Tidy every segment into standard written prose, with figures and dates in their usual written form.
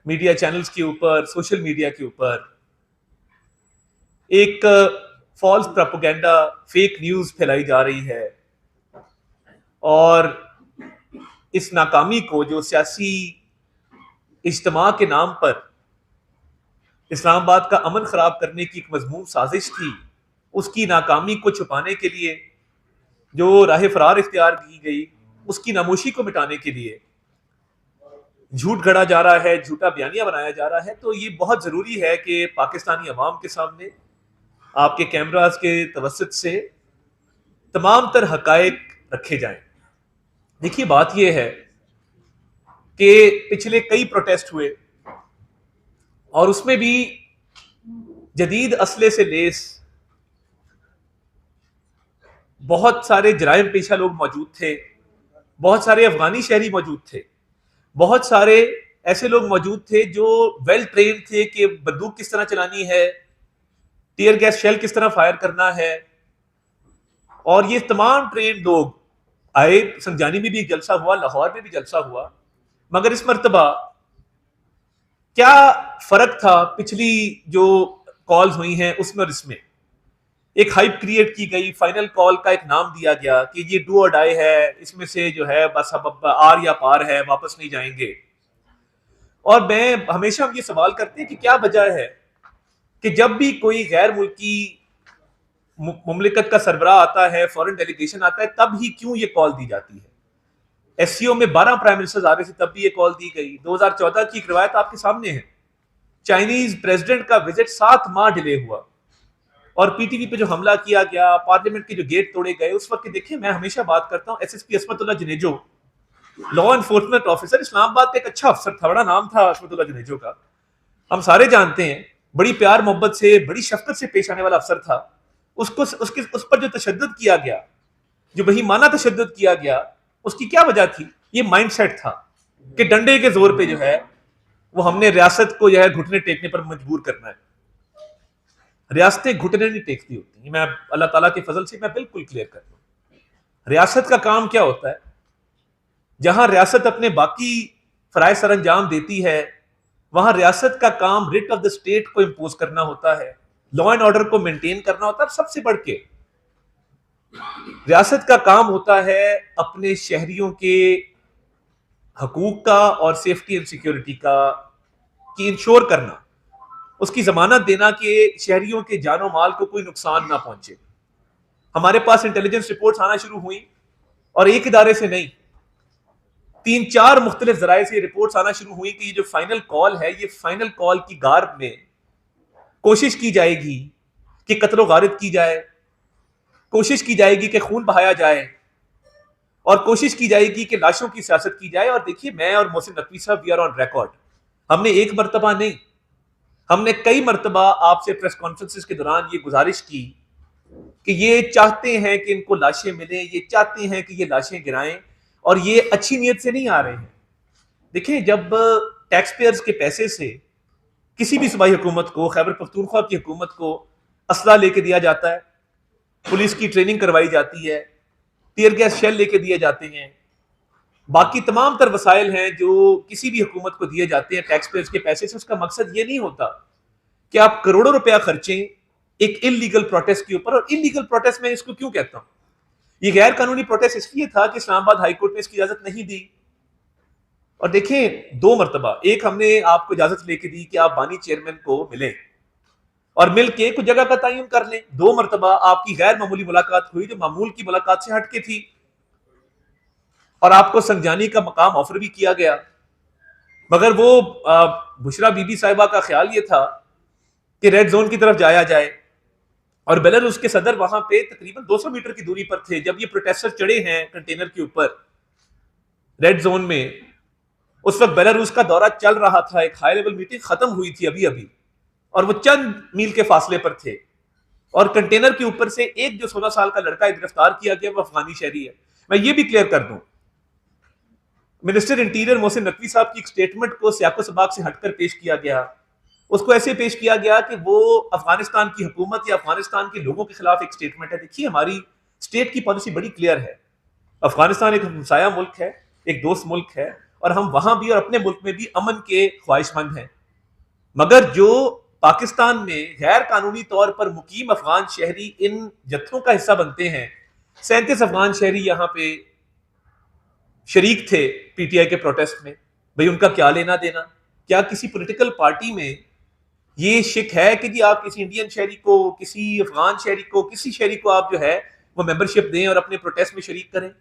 Media channels के ऊपर, social media के ऊपर एक फॉल्स प्रोपेगेंडा, फेक न्यूज फैलाई जा रही है। और इस नाकामी को, जो सियासी इज्तिमा के नाम पर इस्लामाबाद का अमन खराब करने की एक मजमून साजिश थी, उसकी नाकामी को छुपाने के लिए जो राह फरार इख्तियार की गई, उसकी नामोशी को मिटाने के लिए झूठ गढ़ा जा रहा है, झूठा बयानिया बनाया जा रहा है। तो ये बहुत जरूरी है कि पाकिस्तानी अवाम के सामने आपके कैमरास के तवसत से तमाम तर हकायक रखे जाएं। देखिए, बात यह है कि पिछले कई प्रोटेस्ट हुए और उसमें भी जदीद असले से लेस बहुत सारे जराइम पेशा लोग मौजूद थे, बहुत सारे अफगानी शहरी मौजूद थे, बहुत सारे ऐसे लोग मौजूद थे जो वेल ट्रेन थे कि बंदूक किस तरह चलानी है, टीयर गैस शेल किस तरह फायर करना है। और ये तमाम ट्रेन लोग आए। संजानी में भी एक जलसा हुआ, लाहौर में भी जलसा हुआ, मगर इस मर्तबा क्या फर्क था पिछली जो कॉल्स हुई हैं उसमें और इसमें? एक हाइप क्रिएट की गई, फाइनल कॉल का एक नाम दिया गया कि ये डू और डाई है, इसमें से जो है बस अब आर या पार है, वापस नहीं जाएंगे। और मैं हमेशा हम ये सवाल करते हैं कि क्या वजह है कि जब भी कोई गैर मुल्की मुमलिकत का सरबराह आता है, फॉरेन डेलीगेशन आता है, तब ही क्यों ये कॉल दी जाती है? एससीओ में 12 प्राइम मिनिस्टर्स आ रहे थे, तब भी ये कॉल दी गई। 2014 की एक रिवायत आपके सामने है, चाइनीज प्रेसिडेंट का विजिट 7 माह डिले हुआ और पीटीवी पे जो हमला किया गया, पार्लियामेंट के जो गेट तोड़े गए, उस वक्त देखिए, मैं हमेशा बात करता हूं, SSP Asmatullah Junejo, law enforcement officer, Islamabad का एक अच्छा अफसर था, बड़ा नाम था अस्मतुल्लाह जनेजो का, हम सारे जानते हैं, बड़ी प्यार मोहब्बत से, बड़ी शफकत से पेश आने वाला अफसर था। उस पर जो तशद्दुद किया गया, जो बहीमाना तशद्दुद किया गया, उसकी क्या वजह थी? ये माइंडसेट था कि डंडे के जोर पे जो है वो हमने रियासत को जो है घुटने टेकने पर मजबूर करना है। रियासतें घुटने नहीं टेकती होती। मैं अल्लाह ताला के फजल से मैं बिल्कुल क्लियर कर दूं, रियासत का काम क्या होता है? जहां रियासत अपने बाकी फराइज सर अंजाम देती है, वहां रियासत का काम रिट ऑफ द स्टेट को इंपोज करना होता है, लॉ एंड ऑर्डर को मेंटेन करना होता है। सबसे बढ़ के रियासत का काम होता है अपने शहरियों के हकूक का और सेफ्टी एंड सिक्योरिटी का की इंश्योर करना, उसकी जमानत देना कि शहरियों के जानो माल को कोई नुकसान ना पहुंचे। हमारे पास इंटेलिजेंस रिपोर्ट्स आना शुरू हुई और एक इदारे से नहीं, 3-4 मुख्तलिफ जराए से रिपोर्ट्स आना शुरू हुई कि ये जो फाइनल कॉल है, ये फाइनल कॉल की गार्ब में कोशिश की जाएगी कि कत्ल गारिद की जाए, कोशिश की जाएगी कि खून बहाया जाए, और कोशिश की जाएगी कि लाशों की सियासत की जाए। और देखिए, मैं और मोहसिन नकवी साहब, वी आर ऑन रिकॉर्ड, हमने एक मरतबा नहीं, हमने कई मरतबा आपसे प्रेस कॉन्फ्रेंसेस के दौरान ये गुजारिश की कि ये चाहते हैं कि इनको लाशें मिलें, ये चाहते हैं कि ये लाशें गिराएं, और ये अच्छी नीयत से नहीं आ रहे हैं। देखिए, जब टैक्स पेयर्स के पैसे से किसी भी सूबाई हुकूमत को, खैबर पख्तूनख्वा की हुकूमत को असला लेके दिया जाता है, पुलिस की ट्रेनिंग करवाई जाती है, टीयर गैस शेल लेके दिए जाते हैं, बाकी तमाम तर वसाइल हैं जो किसी भी हुकूमत को दिए जाते हैं टैक्स पेयर्स के पैसे से, उसका मकसद ये नहीं होता कि आप करोड़ों रुपया खर्चें एक इलीगल प्रोटेस्ट के ऊपर। और इलीगल प्रोटेस्ट मैं इसको क्यों कहता हूं? ये गैर कानूनी प्रोटेस्ट इसलिए था कि इस्लामाबाद हाईकोर्ट ने इसकी इजाजत नहीं दी। और देखें, 2 मरतबा, एक हमने आपको इजाजत लेके दी कि आप बानी चेयरमैन को मिलें और मिल के कुछ जगह का तयन कर लें। 2 मरतबा आपकी गैर मामूली मुलाकात हुई जो मामूल की मुलाकात से हटके थी, और आपको संजानी का मकाम ऑफर भी किया गया, मगर वो बुशरा बीबी साहिबा का ख्याल ये था कि रेड जोन की तरफ जाया जाए, और बेलारूस के सदर वहां पे तकरीबन 200 मीटर की दूरी पर थे जब ये प्रोटेस्टर चढ़े हैं कंटेनर के ऊपर रेड जोन में। उस वक्त बेलारूस का दौरा चल रहा था, एक हाई लेवल मीटिंग खत्म हुई थी अभी अभी, और वो चंद मील के फासले पर थे, और कंटेनर के ऊपर से एक जो 16 साल का लड़का गिरफ्तार किया गया, वो अफगानी शहरी है। मैं ये भी क्लियर कर दूं, मिनिस्टर इंटीरियर मोहसिन नकवी साहब की एक स्टेटमेंट को सियाको सबाक से हटकर पेश किया गया। उसको ऐसे पेश किया गया कि वो अफगानिस्तान की हुकूमत या अफगानिस्तान के लोगों के खिलाफ एक स्टेटमेंट है। देखिए, हमारी स्टेट की पॉलिसी बड़ी क्लियर है, अफगानिस्तान एक हमसाया मुल्क है, एक दोस्त मुल्क है, और हम वहां भी और अपने मुल्क में भी अमन के ख्वाहिशमंद हैं। मगर जो पाकिस्तान में गैर कानूनी तौर पर मुकीम अफगान शहरी इन जत्थों का हिस्सा बनते हैं, 37 अफगान शहरी यहाँ पे शरीक थे पीटीआई के प्रोटेस्ट में, भाई उनका क्या लेना देना? क्या किसी पॉलिटिकल पार्टी में ये शिक है कि जी आप किसी इंडियन शहरी को, किसी अफगान शहरी को, किसी शहरी को आप जो है वो मेंबरशिप दें और अपने प्रोटेस्ट में शरीक करें?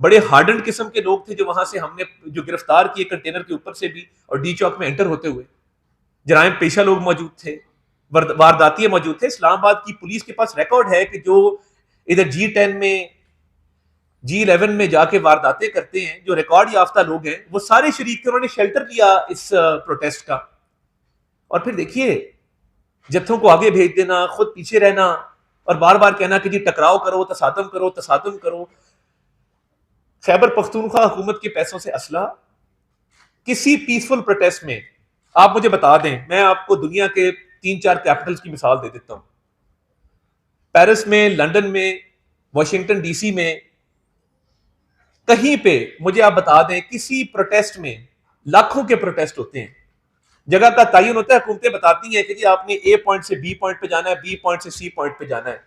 बड़े हार्डन किस्म के लोग थे जो वहां से हमने जो गिरफ्तार किए कंटेनर के ऊपर से भी, और डी चौक में एंटर होते हुए जराइम पेशा लोग मौजूद थे, वारदातियां मौजूद थे। इस्लामाबाद की पुलिस के पास रिकॉर्ड है कि जो इधर G10 में, G11 में जाके वारदातें करते हैं, जो रिकॉर्ड याफ्ता लोग हैं, वो सारे शरीक थे, उन्होंने शेल्टर लिया इस प्रोटेस्ट का। और फिर देखिए जत्थों को आगे भेज देना, खुद पीछे रहना और बार बार कहना कि जी टकराव करो, तसादम करो, तसादम करो। खैबर पख्तूनख्वा हुकूमत के पैसों से असला, किसी पीसफुल प्रोटेस्ट में आप मुझे बता दें, मैं आपको दुनिया के 3-4 कैपिटल्स की मिसाल दे देता हूं, पेरिस में, लंदन में, वॉशिंगटन डीसी में, कहीं पे मुझे आप बता दें किसी प्रोटेस्ट में लाखों के प्रोटेस्ट होते हैं, जगह का तयन होता है, हुकूमतें बताती हैं कि जी आपने ए पॉइंट से बी पॉइंट पे जाना है, बी पॉइंट से सी पॉइंट पे जाना है।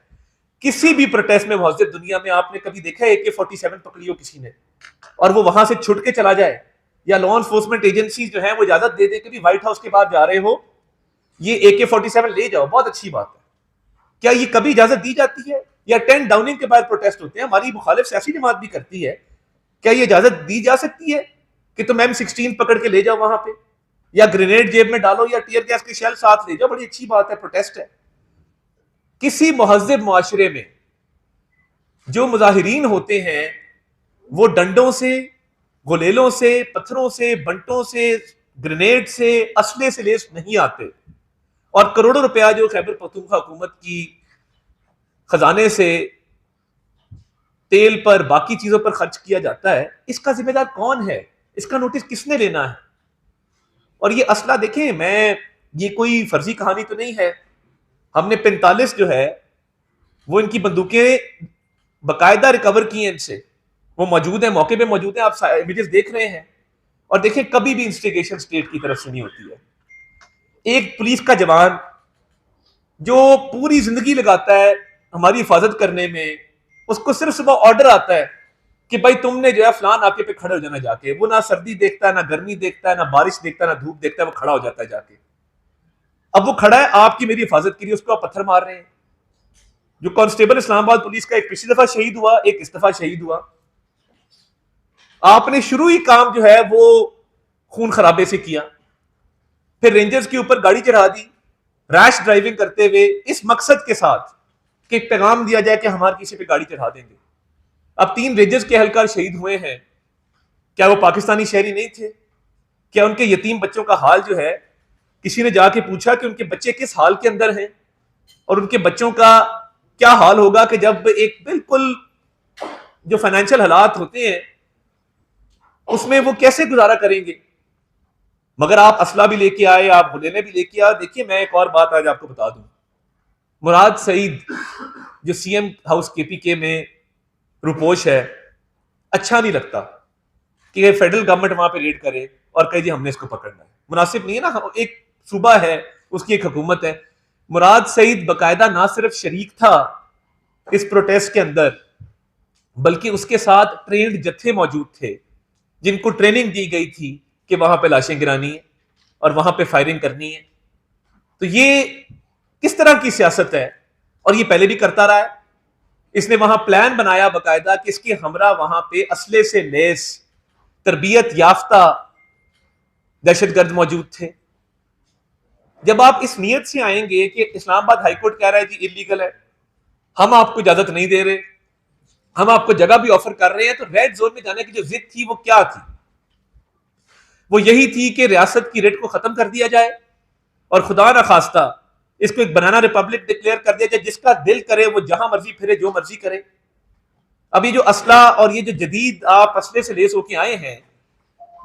किसी भी प्रोटेस्ट में मौजूद दुनिया में आपने कभी देखा है AK-47 पकड़ी हो किसी ने और वो वहां से छुट के चला जाए, या लॉ एनफोर्समेंट एजेंसी जो है वो इजाजत दे दे कि भी व्हाइट हाउस के बाद जा रहे हो, ये AK-47 ले जाओ, बहुत अच्छी बात है? क्या ये कभी इजाजत दी जाती है? या 10 डाउनिंग के बाद प्रोटेस्ट होते हैं, हमारी मुखालिफ सियासी जमात भी करती है, क्या ये इजाजत दी जा सकती है कि तुम M16 पकड़ के ले जाओ वहां पे, या ग्रेनेड जेब में डालो, या टीयर गैस के शेल साथ ले जाओ? बड़ी अच्छी बात है, प्रोटेस्ट है। किसी मुहज्जिब मुआशरे में जो मुजाहिरीन होते हैं वो डंडों से, गुलेलों से, पत्थरों से, बंटों से, ग्रेनेड से, असले से लेस नहीं आते, और करोड़ों रुपया जो खैबर पख्तूनख्वा हुकूमत की खजाने से तेल पर, बाकी चीजों पर खर्च किया जाता है, इसका जिम्मेदार कौन है? इसका नोटिस किसने लेना है? और ये असला देखें, मैं ये कोई फर्जी कहानी तो नहीं है, हमने 45 जो है वो इनकी बंदूकें बकायदा रिकवर की हैं इनसे, वो मौजूद है, मौके पे मौजूद है, आप इमेजेस देख रहे हैं। और देखें कभी भी इंस्टिगेशन स्टेट की तरफ से नहीं होती है। एक पुलिस का जवान जो पूरी जिंदगी लगाता है हमारी हिफाजत करने में, उसको सिर्फ सुबह ऑर्डर आता है कि भाई तुमने जो है फलान नाके पे खड़े हो जाना जाके, वो ना सर्दी देखता है, ना गर्मी देखता है, ना बारिश देखता है, ना धूप देखता है, वो खड़ा हो जाता है जाके। अब वो खड़ा है आपकी मेरी हिफाजत के लिए, उसको आप पत्थर मार रहे हैं। जो कांस्टेबल इस्लामाबाद पुलिस का एक पिछली दफा शहीद हुआ, एक इस दफा शहीद हुआ, आपने शुरू ही काम जो है वो खून खराबे से किया, फिर रेंजर्स के ऊपर गाड़ी चढ़ा दी रैश ड्राइविंग करते हुए, इस मकसद के साथ कि एक पैगाम दिया जाए कि हमारे किसी पे गाड़ी चढ़ा देंगे। अब 3 रेंजर्स के एहलकार शहीद हुए हैं, क्या वो पाकिस्तानी शहरी नहीं थे? क्या उनके यतीम बच्चों का हाल जो है, किसी ने जाके पूछा कि उनके बच्चे किस हाल के अंदर हैं, और उनके बच्चों का क्या हाल होगा कि जब एक बिल्कुल जो फाइनेंशियल हालात होते हैं उसमें वो कैसे गुजारा करेंगे? मगर आप असला भी लेके आए, आप गुलेले भी लेके आए। देखिए मैं एक और बात आज आपको बता दूं, मुराद सईद जो CM हाउस KPK में रुपोश है, अच्छा नहीं लगता कि फेडरल गवर्नमेंट वहां पे रेड करे और कहे जी हमने इसको पकड़ना है, मुनासिब नहीं है ना। एक सूबा है, उसकी एक हुकूमत है। मुराद सईद बकायदा ना सिर्फ शरीक था इस प्रोटेस्ट के अंदर, बल्कि उसके साथ ट्रेंड जत्थे मौजूद थे जिनको ट्रेनिंग दी गई थी कि वहां पे लाशें गिरानी है और वहां पे फायरिंग करनी है। तो ये किस तरह की सियासत है? और ये पहले भी करता रहा है। इसने वहां प्लान बनाया बकायदा कि इसके हमरा वहां पे असले से लेस तरबियत याफ्ता दहशतगर्द मौजूद थे। जब आप इस नीयत से आएंगे कि इस्लामाबाद हाईकोर्ट कह रहा है जी इलीगल है, हम आपको इजाजत नहीं दे रहे, हम आपको जगह भी ऑफर कर रहे हैं, तो रेड जोन में जाने की जो जिद थी वो क्या थी? वो यही थी कि रियासत की रेड को खत्म कर दिया जाए और खुदा ना खास्ता इसको एक बनाना रिपब्लिक डिक्लेयर कर दिया जाए, जिसका दिल करे वो जहां मर्जी फिरे, जो मर्जी करे। अभी जो असला और ये जो जदीद आप असले से लेस होके आए हैं,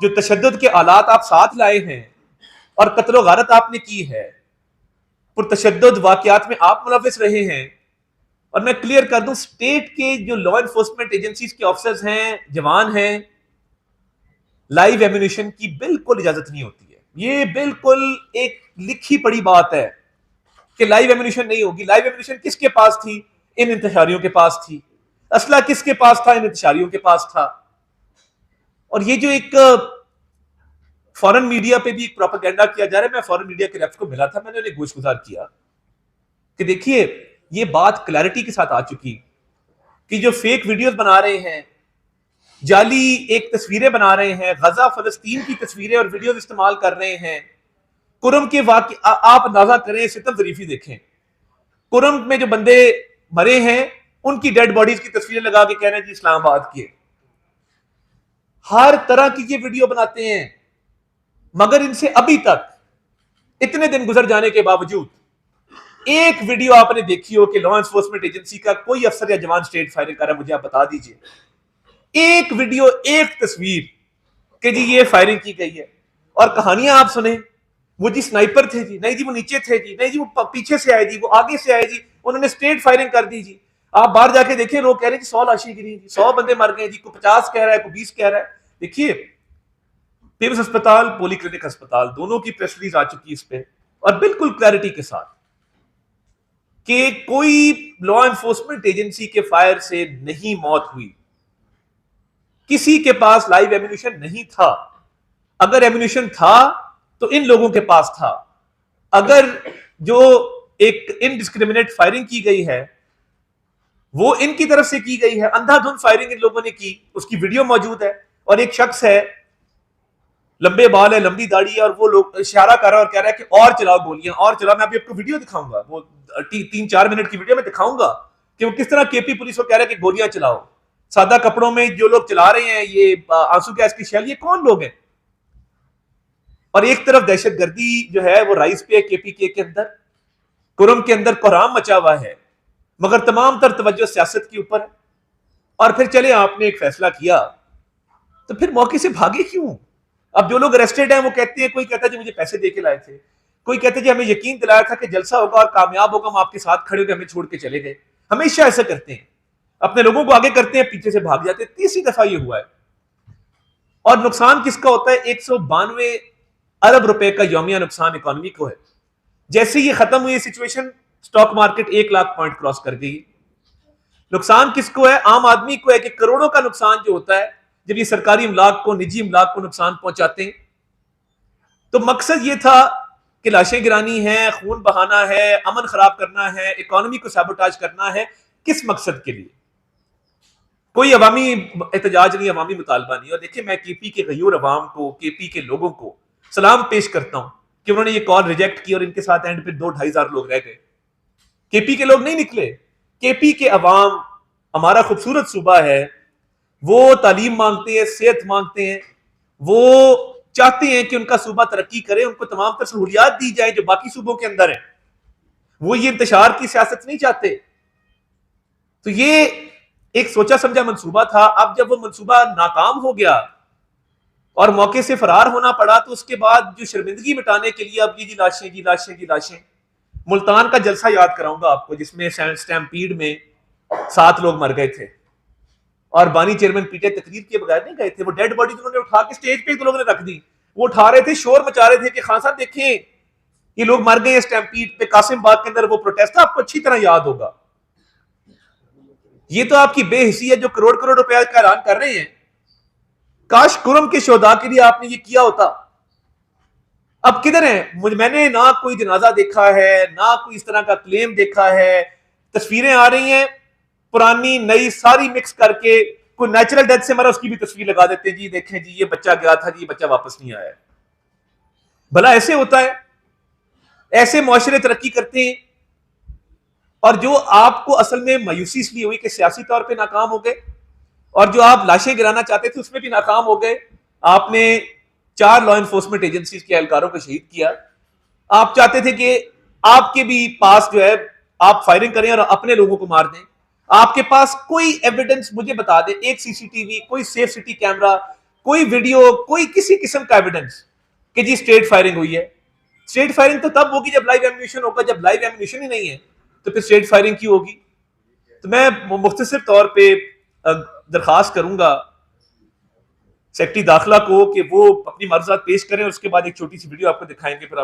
जो तशद्दुद के आलात आप साथ लाए हैं और कत्ल गारत आपने की है, पुरतशद्दुद वाकयात में आप मुलविस रहे हैं। और मैं क्लियर कर दूं, स्टेट के जो लॉ एनफोर्समेंट एजेंसीज के ऑफिसर्स हैं, जवान हैं, लाइव एम्यूनिशन की बिल्कुल इजाजत नहीं होती है। ये बिल्कुल एक लिखी पड़ी बात है कि लाइव एम्यूनिशन नहीं होगी। लाइव एम्यूनिशन किसके पास थी? इन इंतशारियों के पास थी। असला किसके पास था? इन इंतशारियों के पास था। और ये जो एक फॉरेन मीडिया पे भी एक प्रोपेगेंडा किया जा रहा है, मैं फॉरेन मीडिया के रेफ को मिला था, मैंने उन्हें गोशगुजार किया कि देखिए ये बात क्लैरिटी के साथ आ चुकी कि जो फेक वीडियोस बना रहे हैं, जाली एक तस्वीरें बना रहे हैं, गजा फलस्तीन की तस्वीरें और वीडियोस इस्तेमाल कर रहे हैं। कुरम के वाकई आप अंदाजा करें, सितम जरीफी देखें, कुरम में जो बंदे मरे हैं उनकी डेड बॉडीज की तस्वीरें लगा के कह रहे हैं जी इस्लामाबाद की। हर तरह की ये वीडियो बनाते हैं, मगर इनसे अभी तक इतने दिन गुजर जाने के बावजूद एक वीडियो आपने देखी हो कि लॉ एनफोर्समेंट एजेंसी का कोई अफसर या जवान स्ट्रेट फायरिंग कर रहा है? मुझे आप बता दीजिए एक वीडियो, एक तस्वीर कि जी ये फायरिंग की गई है। और कहानियां आप सुने, वो जी स्नाइपर थे जी, नहीं जी वो नीचे थे जी, नहीं जी वो पीछे से आए जी, वो आगे से आए जी, उन्होंने स्ट्रेट फायरिंग कर दी जी। आप बाहर जाके देखें, लोग कह रहे हैं 100 लाशें गिरी जी, 100 बंदे मर गए जी, को 50 कह रहा है, को 20 कह रहा है। देखिए पिम्स अस्पताल, पॉलीक्लिनिक अस्पताल, दोनों की प्रेस रिलीज आ चुकी है इस पे, और बिल्कुल क्लैरिटी के साथ कि कोई लॉ एनफोर्समेंट एजेंसी के फायर से नहीं मौत हुई। किसी के पास लाइव एम्यूनिशन नहीं था। अगर एम्यूनिशन था तो इन लोगों के पास था। अगर जो एक इनडिस्क्रिमिनेट फायरिंग की गई है वो इनकी तरफ से की गई है, अंधाधुंध फायरिंग इन लोगों ने की, उसकी वीडियो मौजूद है। और एक शख्स है, लंबे बाल है, लंबी दाढ़ी है, और वो लोग इशारा कर रहा है और कह रहा है कि और चलाओ गोलियां, और चलाओ। मैं अभी आपको वीडियो दिखाऊंगा, वो 3-4 मिनट की वीडियो में दिखाऊंगा कि वो किस तरह केपी पुलिस को कह रहा है कि गोलियां चलाओ। सादा कपड़ों में जो लोग चला रहे हैं ये आंसू गैस की शैल, ये कौन लोग हैं? और एक तरफ दहशतगर्दी जो है वो राइज पे है केपीके के अंदर, कुरम के अंदर कोहराम मचा हुआ है, मगर तमाम तर तवज्जो सियासत के ऊपर है। और फिर चले आपने एक फैसला किया तो फिर मौके से भागे क्यों? अब जो लोग अरेस्टेड हैं वो कहते हैं, कोई कहता है जी मुझे पैसे दे के लाए थे, कोई कहते हैं जी हमें यकीन दिलाया था कि जलसा होगा और कामयाब होगा, हम आपके साथ खड़े होकर हमें छोड़ के चले गए। हमेशा ऐसा करते हैं, अपने लोगों को आगे करते हैं, पीछे से भाग जाते हैं। तीसरी दफा ये हुआ है। और नुकसान किसका होता है? 192 अरब रुपए का यौमिया नुकसान इकोनॉमी को है। जैसे ये खत्म हुई situation, stock market 1 lakh point cross कर गई। नुकसान किसको है? आम आदमी को है कि करोड़ों का नुकसान जो होता है जब ये सरकारी इमलाक को, निजी इमलाक को नुकसान पहुंचाते हैं। तो मकसद ये था कि लाशें गिरानी है, खून बहाना है, अमन खराब करना है, इकोनॉमी को सैबोटाज करना है। किस मकसद के लिए? कोई अवामी एहतजाज नहीं, अवामी मुतालबा नहीं। और देखिए मैं केपी के गयूर अवाम को, केपी के लोगों को सलाम पेश करता हूं कि उन्होंने ये कॉल रिजेक्ट की और इनके साथ एंड पे 2-2.5 हजार लोग रह गए। केपी के लोग नहीं निकले, केपी के अवाम, हमारा खूबसूरत सूबा है, वो तालीम मांगते हैं, सेहत मांगते हैं, वो चाहते हैं कि उनका सूबा तरक्की करे, उनको तमाम तर सहूलियात दी जाए जो बाकी सूबों के अंदर है। वो ये इंतशार की सियासत नहीं चाहते। तो ये एक सोचा समझा मंसूबा था। अब जब वो मंसूबा नाकाम हो गया और मौके से फरार होना पड़ा, तो उसके बाद जो शर्मिंदगी मिटाने के लिए अब ये जी लाशें, जी लाशें, जी लाशें। मुल्तान का जलसा याद कराऊंगा आपको जिसमें स्टैम्पीड में 7 लोग मर गए थे और बानी चेयरमैन पीटे तकरीर के बगैर नहीं गए थे। वो डेड बॉडी उन्होंने उठा के स्टेज पे तो लोगों ने रख दी। वो उठा रहे थे, शोर मचा रहे थे कि खान साहब देखें ये लोग मर गए स्टैम्पीड पे। कासिम बाग के अंदर वो प्रोटेस्ट था, आपको अच्छी तरह याद होगा। ये तो आपकी बेहिसी है जो करोड़ करोड़ रुपया का ऐलान कर रहे हैं। काश कुरम के शोधा के लिए आपने ये किया होता। अब किधर है? मैंने ना कोई जनाजा देखा है, ना कोई इस तरह का क्लेम देखा है। तस्वीरें आ रही हैं पुरानी नई सारी मिक्स करके, कोई नेचुरल डेथ से मरा उसकी भी तस्वीर लगा देते हैं जी, देखें जी ये बच्चा गया था जी, बच्चा वापस नहीं आया। भला ऐसे होता है? ऐसे मुआशरे तरक्की करते हैं? और जो आपको असल में मायूसी इसलिए हुई कि सियासी तौर पे नाकाम हो गए, और जो आप लाशें गिराना चाहते थे उसमें भी नाकाम हो गए। आपने 4 लॉ एनफोर्समेंट एजेंसीज के एहलकारों को शहीद किया। आप चाहते थे कि आपके भी पास जो है आप फायरिंग करें और अपने लोगों को मार दें। आपके पास कोई एविडेंस मुझे बता दें, एक सीसीटीवी, कोई सेफ सिटी कैमरा, कोई वीडियो, कोई किसी किस्म का एविडेंस कि जी स्ट्रेट फायरिंग हुई है। स्ट्रेट फायरिंग तो तब होगी जब लाइव एम्यूनिशन होगा। जब लाइव एम्यूनिशन ही नहीं है तो फिर स्ट्रेट फायरिंग क्यों होगी? तो मैं मुख्तसर तौर पे दरखास्त करूंगा सेक्रेटरी दाखिला को कि वो अपनी मारूजात पेश करें, और उसके बाद एक छोटी सी वीडियो आपको दिखाएंगे, फिर